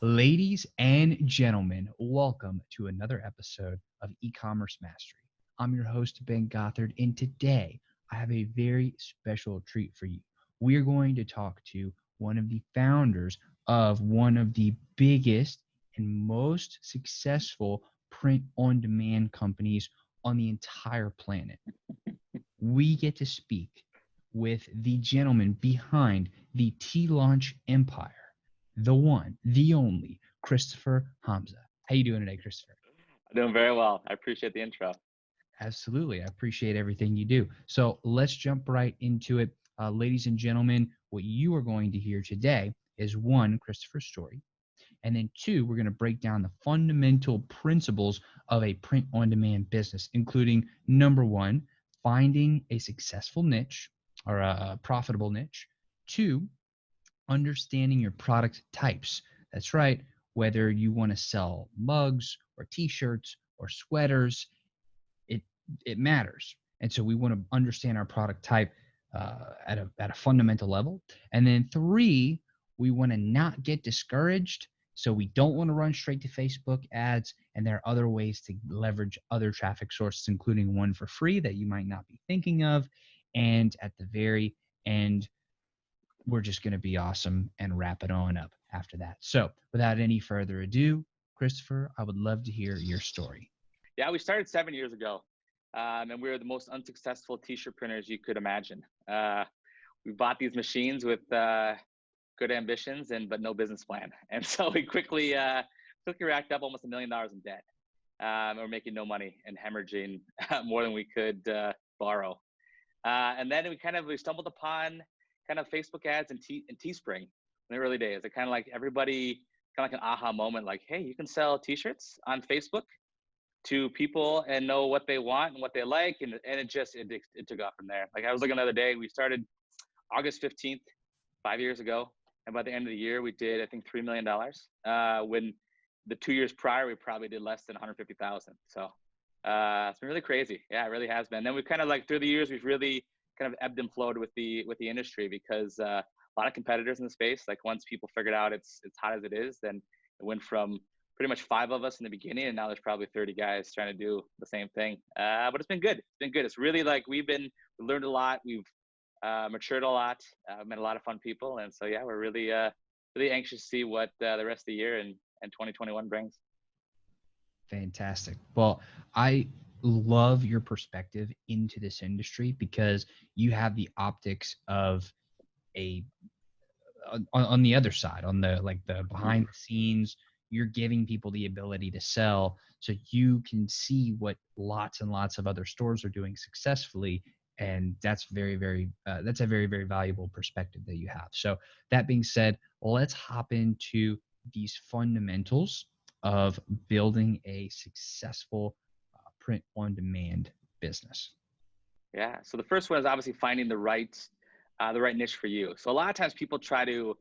Ladies and gentlemen, welcome to another episode of eCommerce Mastery. I'm your host, Ben Gothard, and today I have a very special treat for you. We are going to talk to one of the founders of one of the biggest and most successful print-on-demand companies on the entire planet. We get to speak with the gentleman behind the teelaunch empire, the one, the only, Christopher Hamze. How you doing today, Christopher? Doing very well. I appreciate the intro. Absolutely. I appreciate everything you do. So let's jump right into it. Ladies and gentlemen, what you are going to hear today is one, Christopher's story. And then two, we're going to break down the fundamental principles of a print-on-demand business, including number one, finding a successful niche or a profitable niche. Two, understanding your product types. That's right. Whether you want to sell mugs or t-shirts or sweaters, it matters. And so we want to understand our product type at a fundamental level. And then three, we want to not get discouraged. So we don't want to run straight to Facebook ads. And there are other ways to leverage other traffic sources, including one for free that you might not be thinking of. And at the very end, we're just going to be awesome and wrap it on up after that. So without any further ado, Christopher, I would love to hear your story. Yeah, we started 7 years ago, and we were the most unsuccessful t-shirt printers you could imagine. We bought these machines with good ambitions but no business plan. And so we quickly racked up almost $1 million in debt. We're making no money and hemorrhaging more than we could borrow. And then we stumbled upon kind of Facebook ads and Teespring in the early days. It kind of like everybody, kind of like an aha moment, like, hey, you can sell t-shirts on Facebook to people and know what they want and what they like. And it took off from there. Like I was looking the other day, we started August 15th, 5 years ago. And by the end of the year, we did, I think, $3 million. When the 2 years prior, we probably did less than 150,000. So it's been really crazy. Yeah, it really has been. Then we kind of like through the years, we've really kind of ebbed and flowed with the industry because a lot of competitors in the space. Like once people figured out it's hot as it is, then it went from pretty much 5 of us in the beginning, and now there's probably 30 guys trying to do the same thing. But it's been good. It's been good. It's really like we learned a lot. We've matured a lot. Met a lot of fun people, and so yeah, we're really really anxious to see what the rest of the year and 2021 brings. Fantastic. Well, I love your perspective into this industry because you have the optics of on the other side, on the behind the scenes. You're giving people the ability to sell so you can see what lots and lots of other stores are doing successfully. And that's that's a very, very valuable perspective that you have. So that being said, let's hop into these fundamentals of building a successful print-on-demand business. Yeah. So the first one is obviously finding the right niche for you. So a lot of times people try to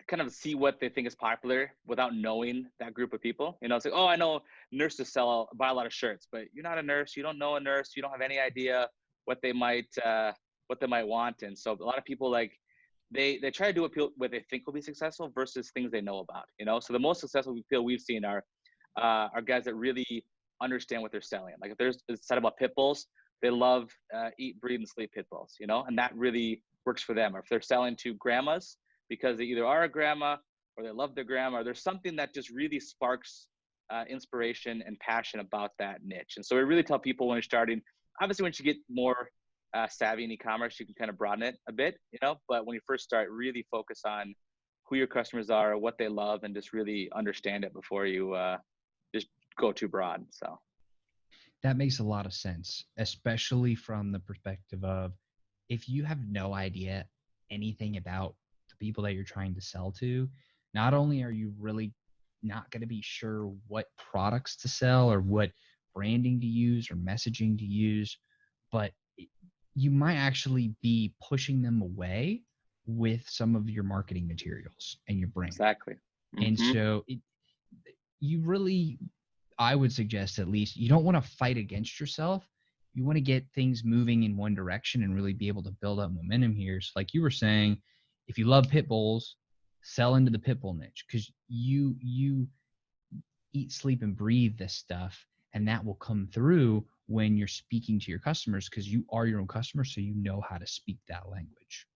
kind of see what they think is popular without knowing that group of people. You know, it's like, oh, I know nurses buy a lot of shirts, but you're not a nurse. You don't know a nurse. You don't have any idea what they might want. And so a lot of people they try to do what they think will be successful versus things they know about. You know, so the most successful people we've seen are guys that really understand what they're selling. Like if there's a set about pit bulls, they love eat, breathe, and sleep pit bulls. You know, and that really works for them. Or if they're selling to grandmas, because they either are a grandma or they love their grandma, or there's something that just really sparks inspiration and passion about that niche. And so we really tell people when you're starting, obviously once you get more savvy in e-commerce, you can kind of broaden it a bit, you know, but when you first start, really focus on who your customers are, what they love, and just really understand it before you just go too broad. So that makes a lot of sense, especially from the perspective of if you have no idea anything about people that you're trying to sell to, not only are you really not going to be sure what products to sell or what branding to use or messaging to use, but you might actually be pushing them away with some of your marketing materials and your brand. Exactly. Mm-hmm. And so you really, I would suggest at least, you don't want to fight against yourself. You want to get things moving in one direction and really be able to build up momentum here. So like you were saying, if you love pit bulls, sell into the pit bull niche, because you eat, sleep, and breathe this stuff, and that will come through when you're speaking to your customers, because you are your own customer, so you know how to speak that language.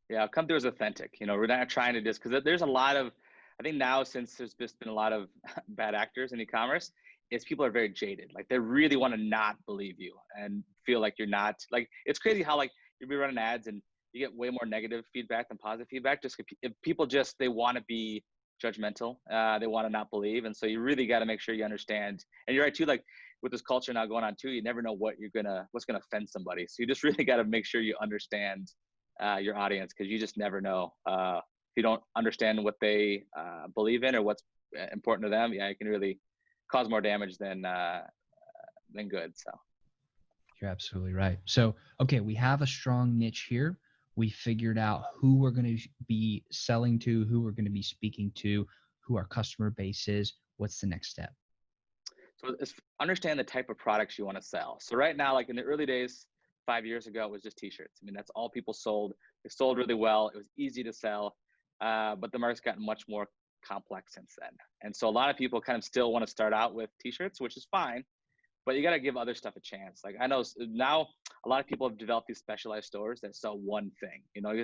Yeah, come through as authentic. We're not trying to just, because there's a lot of, I think now, since there's just been a lot of bad actors in e-commerce, is people are very jaded. Like, they really want to not believe you and feel like you're not, like, it's crazy how, like, you'll be running ads and you get way more negative feedback than positive feedback. Just if people just, they want to be judgmental. They want to not believe. And so you really got to make sure you understand. And you're right too, like with this culture now going on too, you never know what's going to offend somebody. So you just really got to make sure you understand your audience, because you just never know. If you don't understand what they believe in or what's important to them, yeah, it can really cause more damage than good. So You're absolutely right. So, okay, we have a strong niche here. We figured out who we're going to be selling to, who we're going to be speaking to, who our customer base is. What's the next step? So it's understand the type of products you want to sell. So right now, like in the early days, 5 years ago, it was just t-shirts. I mean, that's all people sold. They sold really well. It was easy to sell, but the market's gotten much more complex since then. And so a lot of people kind of still want to start out with t-shirts, which is fine, but you got to give other stuff a chance. Like, I know now a lot of people have developed these specialized stores that sell one thing.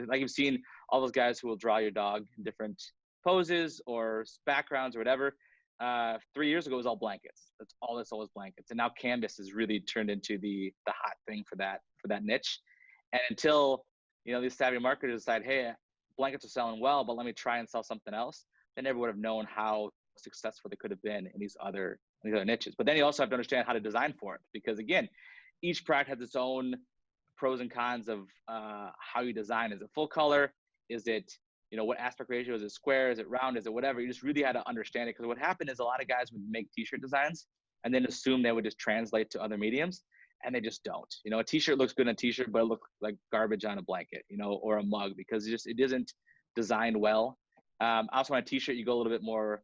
Like you've seen all those guys who will draw your dog in different poses or backgrounds or whatever. 3 years ago, it was all blankets. That's all that's always blankets. And now canvas has really turned into the hot thing for that niche. And until these savvy marketers decide, hey, blankets are selling well, but let me try and sell something else, they never would have known how successful they could have been in these other niches. But then you also have to understand how to design for it, because again, each product has its own pros and cons of how you design. Is it full color? Is it what aspect ratio? Is it square? Is it round? Is it whatever? You just really had to understand it, because what happened is a lot of guys would make t-shirt designs and then assume they would just translate to other mediums, and they just don't. A t-shirt looks good on a t-shirt, but it looks like garbage on a blanket, or a mug, because it isn't designed well. Also on a t-shirt, you go a little bit more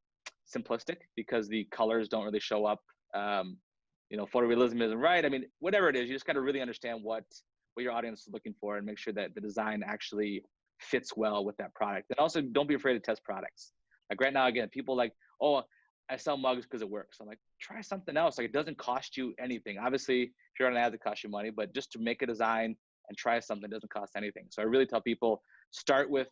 simplistic because the colors don't really show up. Photorealism isn't right. I mean, whatever it is, you just got to really understand what your audience is looking for and make sure that the design actually fits well with that product. And also, don't be afraid to test products. Like right now, again, people like, oh, I sell mugs because it works. I'm like, try something else. Like, it doesn't cost you anything. Obviously, if you're on an ad, it costs you money, but just to make a design and try something doesn't cost anything. So I really tell people, start with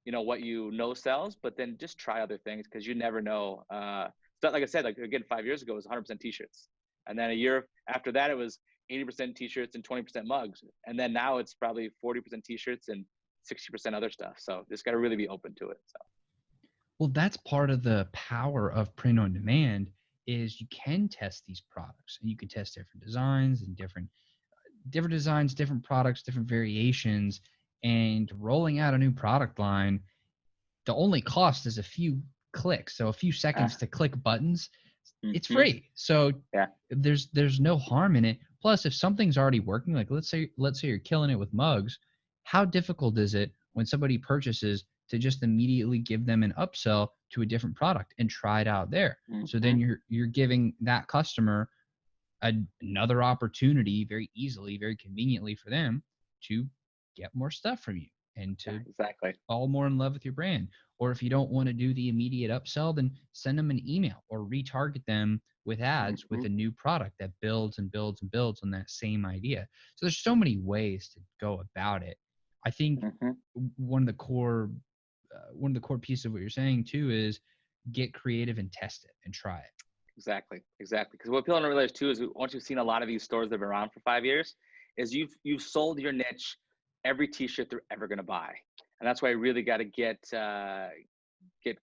what sells, but then just try other things, because you never know. Like I said, like again, 5 years ago, it was 100% t-shirts. And then a year after that, it was 80% t-shirts and 20% mugs. And then now it's probably 40% t-shirts and 60% other stuff. So just got to really be open to it. So. Well, that's part of the power of print on demand, is you can test these products, and you can test different designs and different designs, different products, different variations, and rolling out a new product line, the only cost is a few clicks. So a few seconds to click buttons, it's free. So yeah, there's no harm in it. Plus, if something's already working, like let's say you're killing it with mugs, how difficult is it when somebody purchases to just immediately give them an upsell to a different product and try it out there? So then you're giving that customer another opportunity very easily, very conveniently for them to get more stuff from you and to exactly fall more in love with your brand. Or if you don't want to do the immediate upsell, then send them an email or retarget them with ads with a new product that builds and builds and builds on that same idea. So there's so many ways to go about it. I think one of the core pieces of what you're saying too is get creative and test it and try it. Exactly. Because what people don't realize too is, once you've seen a lot of these stores that have been around for 5 years, is you've sold your niche every t-shirt they're ever going to buy. And that's why you really got to get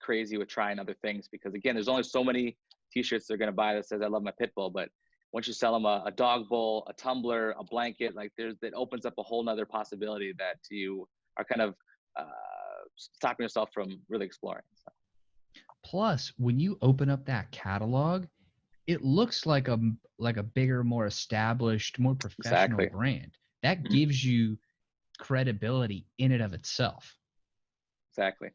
crazy with trying other things, because again, there's only so many t-shirts they're going to buy that says I love my pit bull. But once you sell them a dog bowl, a tumbler, a blanket, like that opens up a whole nother possibility that you are kind of stopping yourself from really exploring. So. Plus, when you open up that catalog, it looks like a bigger, more established, more professional brand. That gives you credibility in and of itself. Exactly.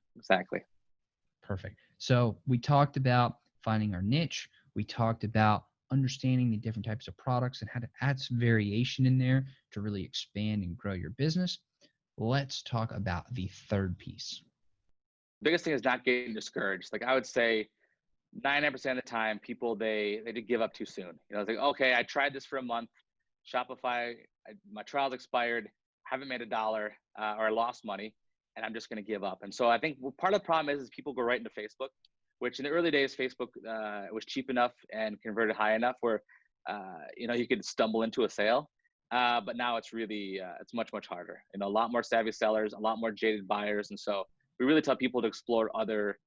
Perfect. So we talked about finding our niche. We talked about understanding the different types of products and how to add some variation in there to really expand and grow your business. Let's talk about the third piece. biggest thing is not getting discouraged. Like I would say 99% of the time, people, they did give up too soon. You know, it's like, okay, I tried this for a month. Shopify, my trial's expired, haven't made $1, or I lost money, and I'm just going to give up. And so I think part of the problem is people go right into Facebook, which in the early days, Facebook was cheap enough and converted high enough where, you know, you could stumble into a sale. But now it's really, it's much, much harder. You know, a lot more savvy sellers, a lot more jaded buyers. And so we really tell people to explore other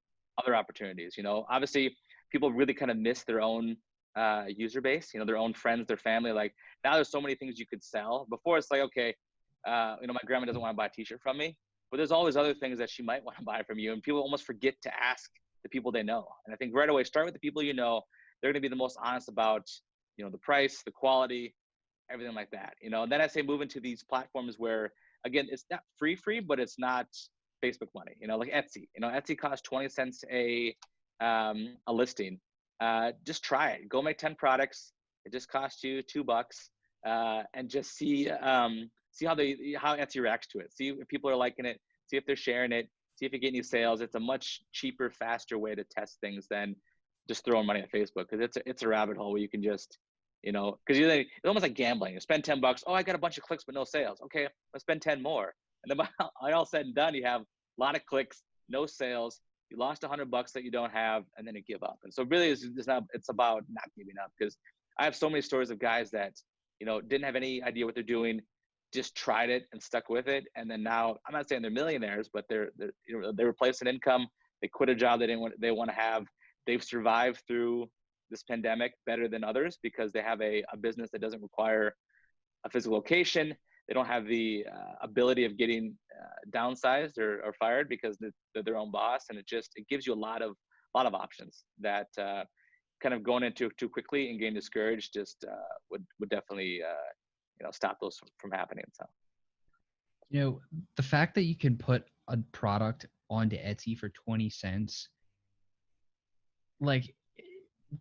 opportunities. You know, obviously people really kind of miss their own user base, you know, their own friends, their family. Like now there's so many things you could sell. Before it's like, okay, you know, my grandma doesn't want to buy a t-shirt from me, but there's always other things that she might want to buy from you. And people almost forget to ask the people they know. And I think right away, start with the people you know. They're going to be the most honest about, you know, the price, the quality, everything like that. You know, and then I say move into these platforms where, again, it's not free, but it's not Facebook money. You know, like Etsy. You know, Etsy costs 20 cents a listing. Just try it. Go make 10 products. It just costs you $2, and just see how Etsy reacts to it. See if people are liking it. See if they're sharing it. See if you get any sales. It's a much cheaper, faster way to test things than just throwing money at Facebook, because it's a rabbit hole where you can just, you know, because it's almost like gambling. You spend $10. Oh, I got a bunch of clicks but no sales. Okay, let's spend 10 more. And then all said and done, you have a lot of clicks, no sales. You lost $100 that you don't have, and then you give up. And so really, it's about not giving up, because I have so many stories of guys that, you know, didn't have any idea what they're doing, just tried it and stuck with it, and then now, I'm not saying they're millionaires, but they're you know, they replaced an income, they quit a job they want to have, they've survived through this pandemic better than others because they have a business that doesn't require a physical location. They don't have the ability of getting downsized or fired because they're their own boss, and it gives you a lot of options that kind of going into too quickly and getting discouraged just would definitely you know, stop those from happening. So, You know, the fact that you can put a product onto Etsy for 20 cents, like,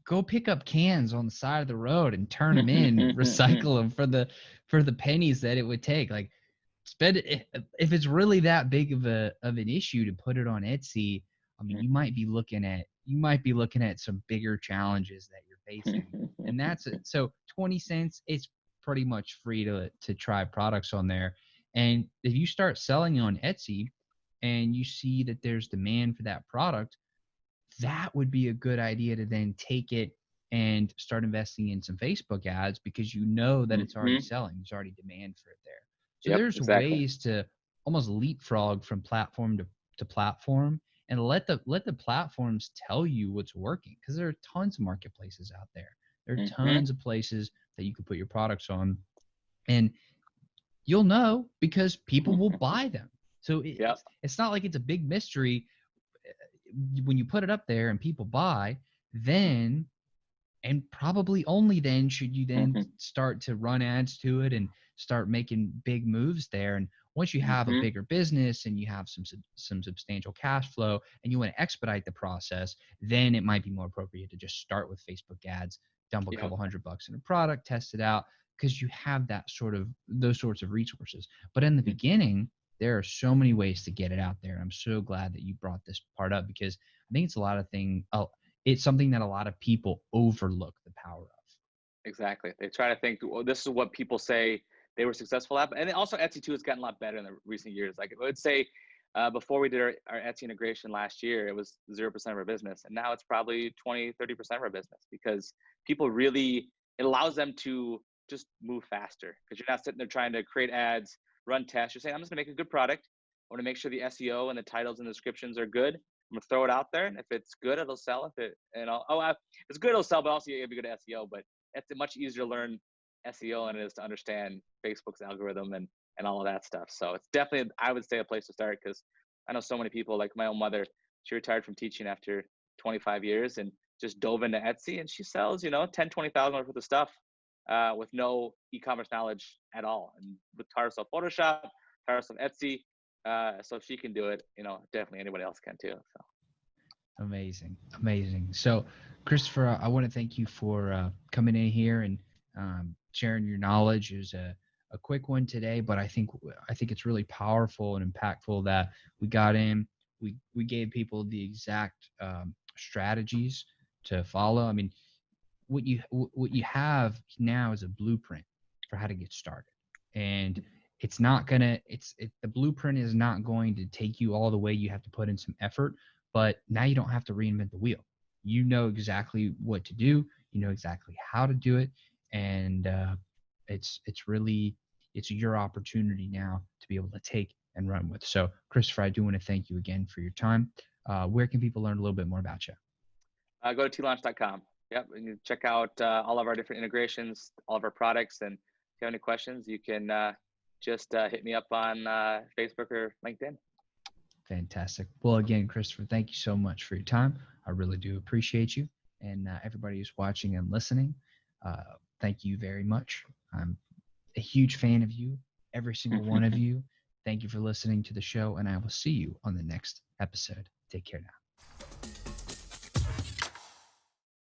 go pick up cans on the side of the road and turn them in, recycle them for the pennies that it would take. Like, spend it if it's really that big of an issue to put it on Etsy. I mean, you might be looking at some bigger challenges that you're facing, and that's it. So 20 cents, it's pretty much free to try products on there. And if you start selling on Etsy and you see that there's demand for that product, that would be a good idea to then take it and start investing in some Facebook ads, because you know that it's already selling. There's already demand for it there. So yep, there's exactly. ways to almost leapfrog from platform to platform, and let the platforms tell you what's working, because there are tons of marketplaces out there. There are tons of places that you can put your products on, and you'll know because people will buy them. So Yep. it's not like it's a big mystery. When you put it up there and people buy, then, and probably only then, should you then start to run ads to it and start making big moves there. And once you have a bigger business and you have some substantial cash flow and you want to expedite the process, then it might be more appropriate to just start with Facebook ads, dump a couple $100 in a product, test it out, because you have those sorts of resources. But in the beginning, there are so many ways to get it out there. I'm so glad that you brought this part up, because I think it's something that a lot of people overlook the power of. Exactly. They try to think, well, this is what people say they were successful at. And then also Etsy too has gotten a lot better in the recent years. Like I would say before we did our Etsy integration last year, it was 0% of our business. And now it's probably 20, 30% of our business, because people really, it allows them to just move faster, because you're not sitting there trying to create ads, run tests. You're saying, I'm just gonna make a good product. I want to make sure the SEO and the titles and the descriptions are good. I'm gonna throw it out there, and if it's good, it'll sell. If it's good, it'll sell. But also, you have to be good at SEO. But it's much easier to learn SEO than it is to understand Facebook's algorithm and all of that stuff. So it's definitely, I would say, a place to start, because I know so many people, like my own mother. She retired from teaching after 25 years and just dove into Etsy, and she sells, 10, 20,000 worth of stuff with no e-commerce knowledge at all, and with taught herself Photoshop, taught herself Etsy. So if she can do it, definitely anybody else can too. So. Amazing. So, Christopher, I want to thank you for coming in here and sharing your knowledge. It was a quick one today, but I think it's really powerful and impactful that we got in. we gave people the exact strategies to follow. I mean, what you have now is a blueprint for how to get started, and it's not gonna the blueprint is not going to take you all the way. You have to put in some effort, but now you don't have to reinvent the wheel. You know exactly what to do. You know exactly how to do it, and it's really it's your opportunity now to be able to take and run with. So, Christopher, I do want to thank you again for your time. Where can people learn a little bit more about you? Go to teelaunch.com. Yep, and you check out all of our different integrations, all of our products, and if you have any questions, you can just hit me up on Facebook or LinkedIn. Fantastic. Well, again, Christopher, thank you so much for your time. I really do appreciate you. And everybody who's watching and listening, thank you very much. I'm a huge fan of you, every single one of you. Thank you for listening to the show, and I will see you on the next episode. Take care now.